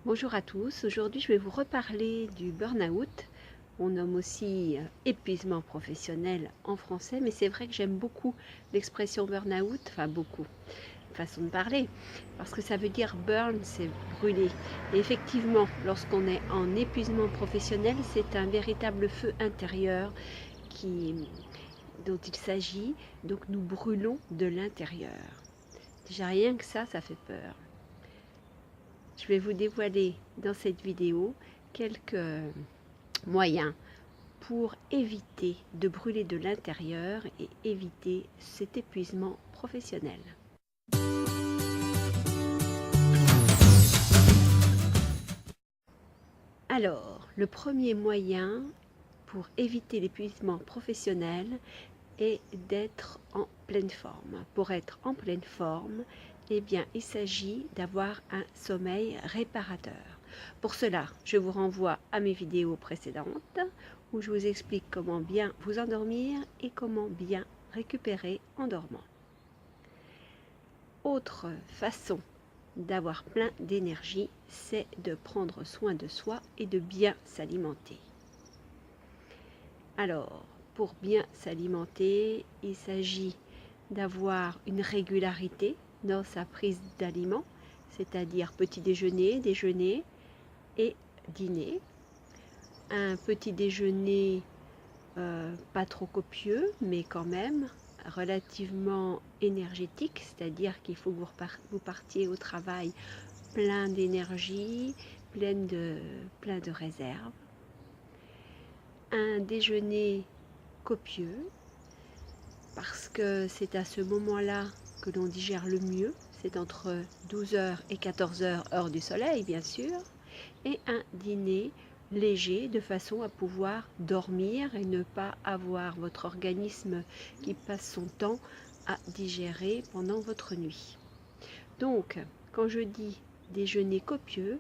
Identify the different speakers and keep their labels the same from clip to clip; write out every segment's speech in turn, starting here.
Speaker 1: Bonjour à tous, aujourd'hui je vais vous reparler du burn-out. On nomme aussi épuisement professionnel en français, mais c'est vrai que j'aime beaucoup l'expression burn-out, enfin beaucoup, façon de parler, parce que ça veut dire burn, c'est brûler. Et effectivement, lorsqu'on est en épuisement professionnel, c'est un véritable feu intérieur dont il s'agit, donc nous brûlons de l'intérieur. Déjà rien que ça fait peur. Je vais vous dévoiler dans cette vidéo quelques moyens pour éviter de brûler de l'intérieur et éviter cet épuisement professionnel. Alors, le premier moyen pour éviter l'épuisement professionnel est d'être en pleine forme. Pour être en pleine forme, eh bien, il s'agit d'avoir un sommeil réparateur. Pour cela, je vous renvoie à mes vidéos précédentes où je vous explique comment bien vous endormir et comment bien récupérer en dormant. Autre façon d'avoir plein d'énergie, c'est de prendre soin de soi et de bien s'alimenter. Alors, pour bien s'alimenter, il s'agit d'avoir une régularité dans sa prise d'aliments, c'est-à-dire petit déjeuner, déjeuner et dîner. Un petit déjeuner pas trop copieux, mais quand même relativement énergétique, c'est-à-dire qu'il faut que vous partiez au travail plein d'énergie, plein de réserves. Un déjeuner copieux, parce que c'est à ce moment-là que l'on digère le mieux, c'est entre 12h et 14h, heure du soleil bien sûr, et un dîner léger de façon à pouvoir dormir et ne pas avoir votre organisme qui passe son temps à digérer pendant votre nuit. Donc, quand je dis déjeuner copieux,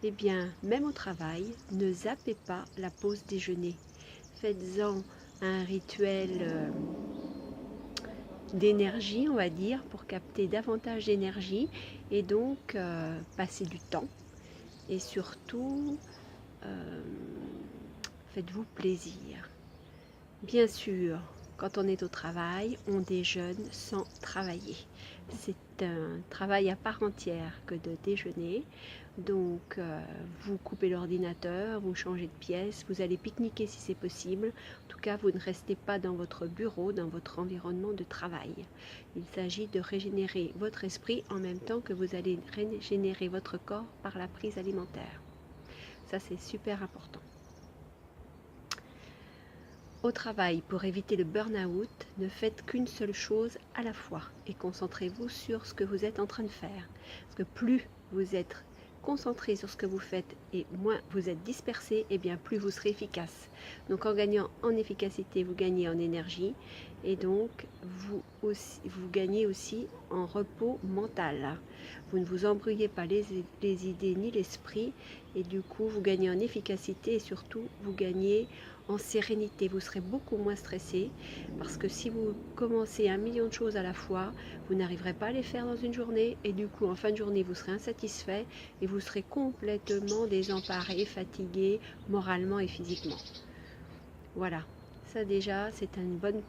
Speaker 1: eh bien, même au travail, ne zappez pas la pause déjeuner. Faites-en un rituel d'énergie, on va dire, pour capter davantage d'énergie et donc passer du temps. Et surtout, faites-vous plaisir. Bien sûr, quand on est au travail, on déjeune sans travailler. C'est un travail à part entière que de déjeuner. Donc, vous coupez l'ordinateur, vous changez de pièce, vous allez pique-niquer si c'est possible. En tout cas, vous ne restez pas dans votre bureau, dans votre environnement de travail. Il s'agit de régénérer votre esprit en même temps que vous allez régénérer votre corps par la prise alimentaire. Ça, c'est super important. Au travail, pour éviter le burn-out, ne faites qu'une seule chose à la fois et concentrez-vous sur ce que vous êtes en train de faire. Parce que plus vous êtes concentré sur ce que vous faites et moins vous êtes dispersé, et bien plus vous serez efficace. Donc en gagnant en efficacité, vous gagnez en énergie et donc vous gagnez aussi en repos mental. Vous ne vous embrouillez pas les idées ni l'esprit et du coup vous gagnez en efficacité et surtout vous gagnez en sérénité. Vous serez beaucoup moins stressé parce que si vous commencez 1 million de choses à la fois, vous n'arriverez pas à les faire dans une journée et du coup en fin de journée vous serez insatisfait et vous serez complètement désemparé, fatigué moralement et physiquement. Voilà, ça déjà c'est une bonne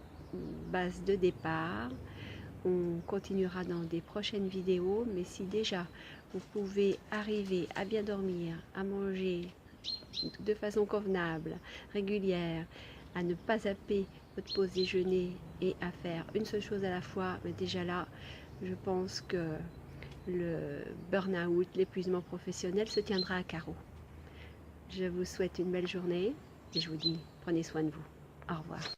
Speaker 1: base de départ. On continuera dans des prochaines vidéos, mais si déjà vous pouvez arriver à bien dormir, à manger de façon convenable, régulière, à ne pas zapper votre pause déjeuner et à faire une seule chose à la fois, mais déjà là, je pense que le burn-out, l'épuisement professionnel se tiendra à carreau. Je vous souhaite une belle journée et je vous dis, prenez soin de vous. Au revoir.